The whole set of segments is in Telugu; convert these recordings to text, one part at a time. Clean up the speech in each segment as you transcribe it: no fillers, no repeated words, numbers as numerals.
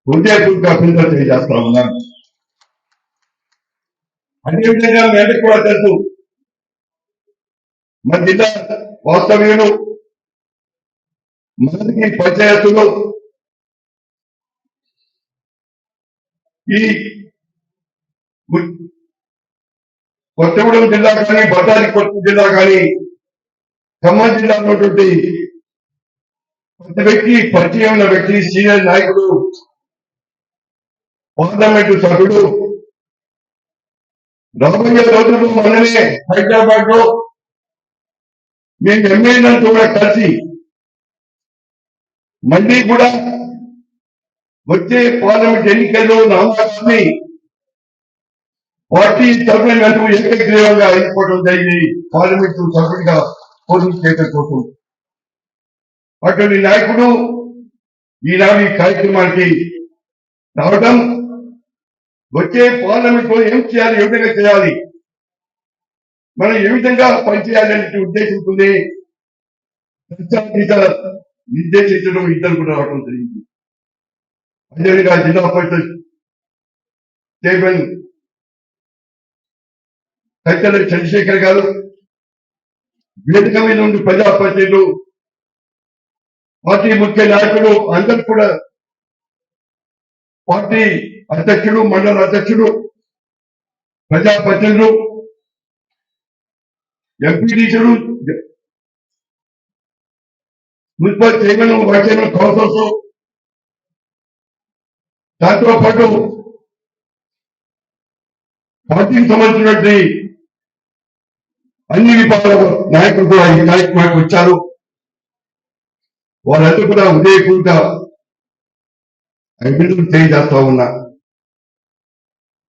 హృదయపూర్వక అభినందనలు తెలియజేస్తా ఉన్నాను. అదేవిధంగా మీ అందరికీ కూడా తెలుసు, మన జిల్లా వాస్తవ్యులు మనకి పంచాయతీలు ఈ కొత్తగూడెం జిల్లా కానీ బళ్ళారి కొత్త జిల్లా కానీ ఖమ్మం జిల్లా ఉన్నటువంటి ప్రతి వ్యక్తి పరిచయం ఉన్న వ్యక్తి సీనియర్ నాయకుడు పార్లమెంటు సభ్యుడు రాబోయే రోజుల్లో మనమే హైదరాబాద్ లో మేము ఎమ్మెల్యేలను కూడా కలిసి మళ్ళీ కూడా వచ్చే పార్లమెంట్ ఎన్నికల్లో నామాన్ని పార్టీ తరఫున ఏకగ్రీవంగా అయిపోవడం జరిగింది. పార్లమెంటు సభ్యుడిగా పోటీ చేయడం కోసం అటువంటి నాయకుడు ఈనాడు ఈ కార్యక్రమానికి రావడం, వచ్చే పార్లమెంట్ లో ఏం చేయాలి, ఏ విధంగా చేయాలి, మనం ఏ విధంగా పనిచేయాలనే ఉద్దేశంతో నిర్దేశించడం ఇద్దరు కూడా రావడం జరిగింది. అదేవిధంగా జిల్లా పరిషత్ చైర్మన్ కైతల చంద్రశేఖర్ గారు, వేదిక మీద ఉండి ప్రజాప్రతినిధులు, పార్టీ ముఖ్య నాయకులు అందరూ కూడా, పార్టీ అధ్యక్షుడు, మండల అధ్యక్షుడు, ప్రజాప్రతినిధులు, ఎంపీడీసీలు, municipal chairman, vice chairman, councillors, దాంతో పాటు పార్టీకి సంబంధించినటువంటి అన్ని విభాగాల నాయకులు కూడా ఈ కార్యక్రమానికి వచ్చారు. వాళ్ళందరూ కూడా ఉదయపూర్వక అభినందనలు తెలియజేస్తా ఉన్నా.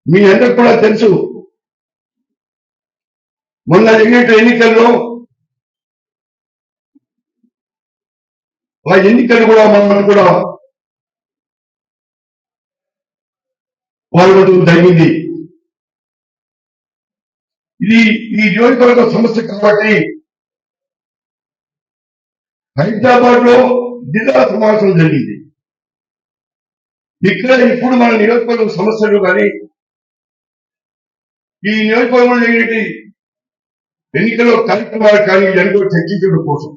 మీ అందరికి కూడా తెలుసు, మొన్న జరిగిన ఎన్నికల్లో ఆ ఎన్నికలు కూడా మనం కూడా పాల్గొనడం జరిగింది. ఇది ఈ నియోజకవర్గ సమస్య కాబట్టి హైదరాబాద్ లో జిల్లా సమావేశం జరిగింది. ఇక్కడ ఇప్పుడు మన నియోజకవర్గం సమస్యలు కానీ ఈ నియోజకవర్గంలో జరిగినటువంటి ఎన్నికల్లో కార్యక్రమాలు కానీ ఎంతో చర్చించడం కోసం,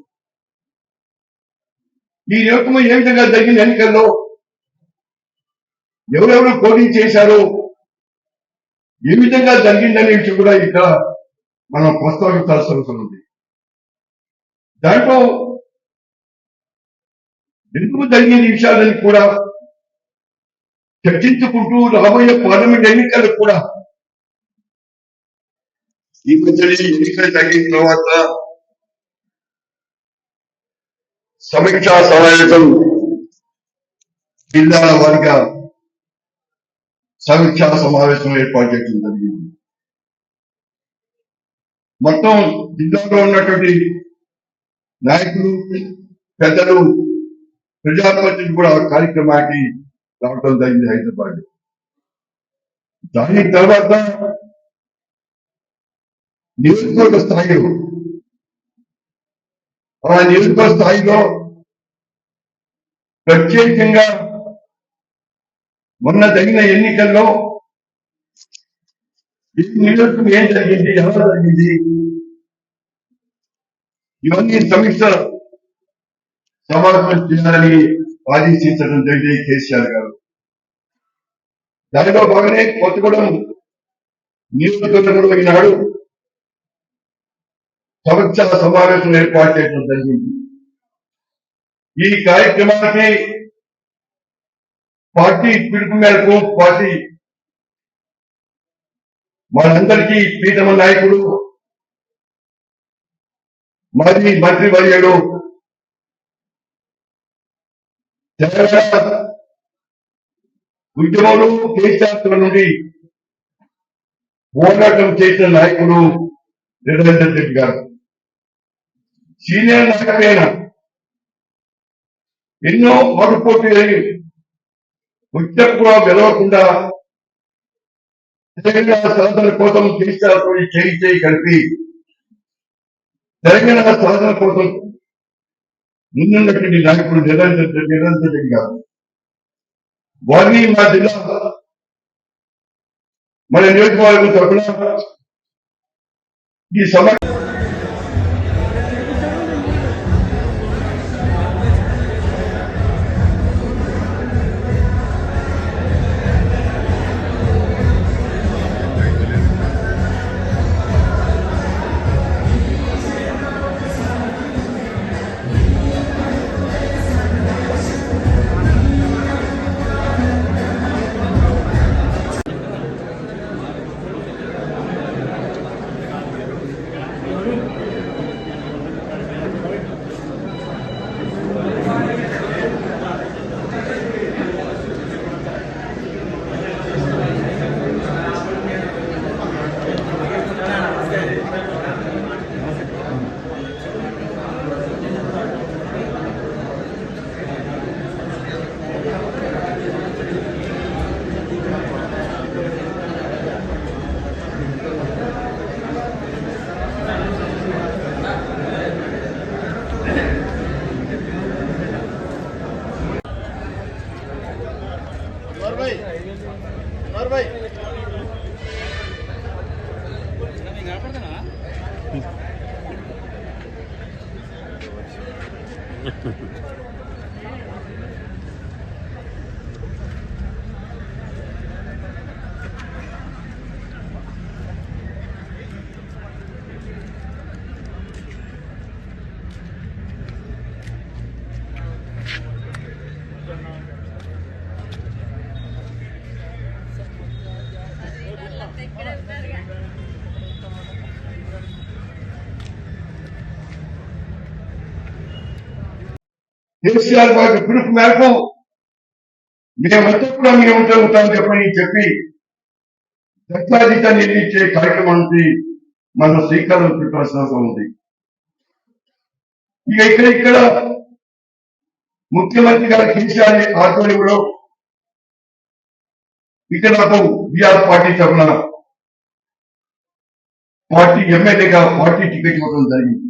ఈ నియోజకవర్గం ఏ విధంగా జరిగిన ఎన్నికల్లో ఎవరెవరు పోటీ చేశారో, ఏ విధంగా జరిగిందనే విషయం కూడా ఇక్కడ మనం ప్రస్తావించాల్సిన అవసరం ఉంది. దాంట్లో ఎందుకు జరిగిన విషయాలని కూడా చర్చించుకుంటూ రాబోయే పార్లమెంట్ ఎన్నికలకు కూడా ఈ మధ్య ఎన్నికలు తగ్గిన తర్వాత సమీక్షా సమావేశం జిల్లాల వారిగా సమీక్షా సమావేశం ఏర్పాటు చేయడం జరిగింది. మొత్తం జిల్లాలో ఉన్నటువంటి నాయకులు, పెద్దలు, ప్రజాప్రతినిధులు కూడా కార్యక్రమానికి రావడం జరిగింది హైదరాబాద్. దాని తర్వాత నియోజకవర్గ స్థాయిలో, ఆ నియోజకవర్గ స్థాయిలో ప్రత్యేకంగా మొన్న జరిగిన ఎన్నికల్లో ఈ నియోజకవర్గం ఏం జరిగింది, ఎలా జరిగింది, ఇవన్నీ సమీక్ష సమావేశం చేయాలని ఆదేశించడం జరిగింది కేసీఆర్ గారు. దానిలో భాగంగానే కొత్తగూడెం నియోజకవర్గంలో ఈనాడు సమీక్ష సమావేశం ఏర్పాటు చేయడం జరిగింది. ఈ కార్యక్రమానికి పార్టీ పిలుపు మేరకు పార్టీ మనందరికీ ప్రీతమ నాయకుడు, మాజీ మంత్రి వర్యుడు, తెలంగాణ ఉద్యమంలో కేసీఆర్ నుండి పోరాటం చేసిన నాయకుడు నిరంజన్ రెడ్డి గారు, సీనియర్ నాయకుడైన, ఎన్నో ఆటుపోటీ ఉద్యమం కూడా గెలవకుండా తెలంగాణ సాధన కోసం కేసీఆర్ చేయి కలిపి తెలంగాణ సాధన కోసం ముందున్నటువంటి నాయకుడు నిరంజన్ రెడ్డి గారు. వారిని మా జిల్లా మన నియోజకవర్గం తరఫున ఈ సభ కేసీఆర్ వారి పిలుపు మేరకు మేమంతా కూడా మేమంతా ఉంటామని చెప్పి దత్తాధికాన్ని నిర్ణయించే కార్యక్రమానికి మనం శ్రీకారం చుట్టాల్సిన అవసరం ఉంది. ఇక ఇక్కడ ముఖ్యమంత్రి గారి కేసీఆర్ ఆధ్వర్యంలో ఇక్కడ నాకు బీఆర్ పార్టీ తరఫున పార్టీ ఎమ్మెల్యేగా పార్టీ టికెట్ ఇవ్వడం జరిగింది.